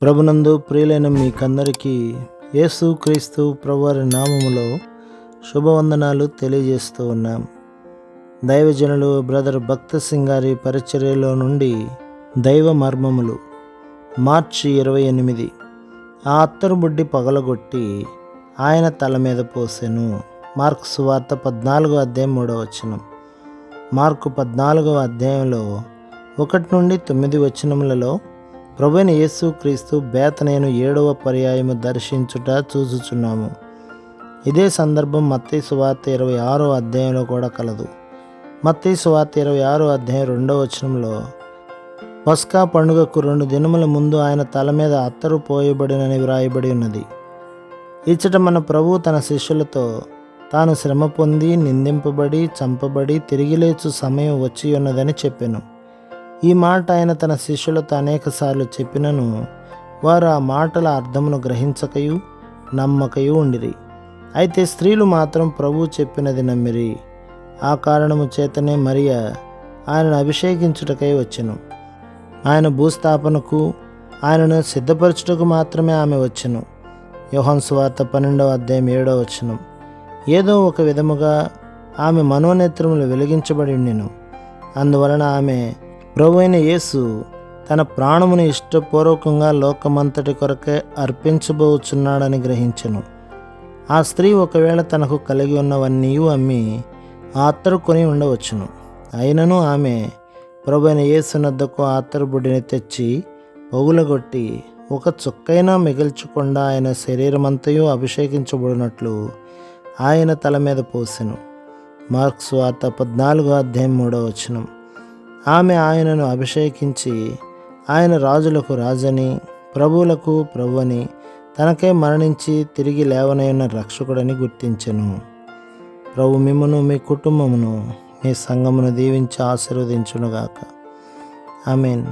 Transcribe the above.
ప్రభునందు ప్రియులైన మీకందరికీ యేసుక్రీస్తు ప్రభువారి నామములో శుభవందనాలు తెలియజేస్తూ ఉన్నాం. దైవజనులు బ్రదర్ భక్త సింగ్ గారి పరిచర్యలో నుండి దైవ మర్మములు మార్చి 28. ఆ అత్తరు బుడ్డి పగలగొట్టి ఆయన తల మీద పోసెను. మార్కు సువార్త 14వ అధ్యాయం 3వ వచనం. మార్కు 14వ అధ్యాయంలో 1 నుండి 9 వచనములలో ప్రభువైన యేసుక్రీస్తు బేతనేను 7వ పర్యాయము దర్శించుట చూచుచున్నాము. ఇదే సందర్భం మత్తయి సువార్త 26వ అధ్యాయంలో కూడా కలదు. మత్తయి సువార్త 26వ అధ్యాయం 2వ వచనంలో పస్కా పండుగకు 2 దినముల ముందు ఆయన తల మీద అత్తరు పోయబడినని వ్రాయబడి ఉన్నది. ఇచ్చట మన ప్రభువు తన శిష్యులతో తాను శ్రమ పొంది నిందింపబడి చంపబడి తిరిగి లేచు సమయం వచ్చి ఉన్నదని చెప్పెను. ఈ మాట ఆయన తన శిష్యులతో అనేకసార్లు చెప్పినను వారు ఆ మాటల అర్థమును గ్రహించకయు నమ్మకయు ఉండిరి. అయితే స్త్రీలు మాత్రం ప్రభువు చెప్పినది నమ్మిరి. ఆ కారణము చేతనే మరియ ఆయనను అభిషేకించుటకై వచ్చెను. ఆయన భూస్థాపనకు ఆయనను సిద్ధపరచుటకు మాత్రమే ఆమె వచ్చెను. యోహాను సువార్త 12వ అధ్యాయం 7వ వచనం. ఏదో ఒక విధముగా ఆమె మనోనేత్రములు వెలిగించబడి ఉండెను. అందువలన ఆమె ప్రభువైన యేసు తన ప్రాణమును ఇష్టపూర్వకంగా లోకమంతటి కొరకే అర్పించబోచున్నాడని గ్రహించెను. ఆ స్త్రీ ఒకవేళ తనకు కలిగి ఉన్నవన్నీ అమ్మి ఆ అత్తరు కొని ఉండవచ్చును. అయినను ఆమె ప్రభువైన యేసు నద్దకు ఆ అత్తరు బుడ్డిని తెచ్చి పగులగొట్టి ఒక చుక్కైనా మిగిల్చకుండా ఆయన శరీరమంతయు అభిషేకించబడినట్లు ఆయన తల మీద పోసెను. మార్కు సువార్త 14వ అధ్యాయం 3వ వచనం. ఆమె ఆయనను అభిషేకించి ఆయన రాజులకు రాజని ప్రభువులకు ప్రభువని తనకై మరణించి తిరిగి లేవనైన రక్షకుడని గుర్తించెను. ప్రభు మిమ్మును మీ కుటుంబమును మీ సంఘమును దీవించి ఆశీర్వదించునుగాక. ఆమేన్.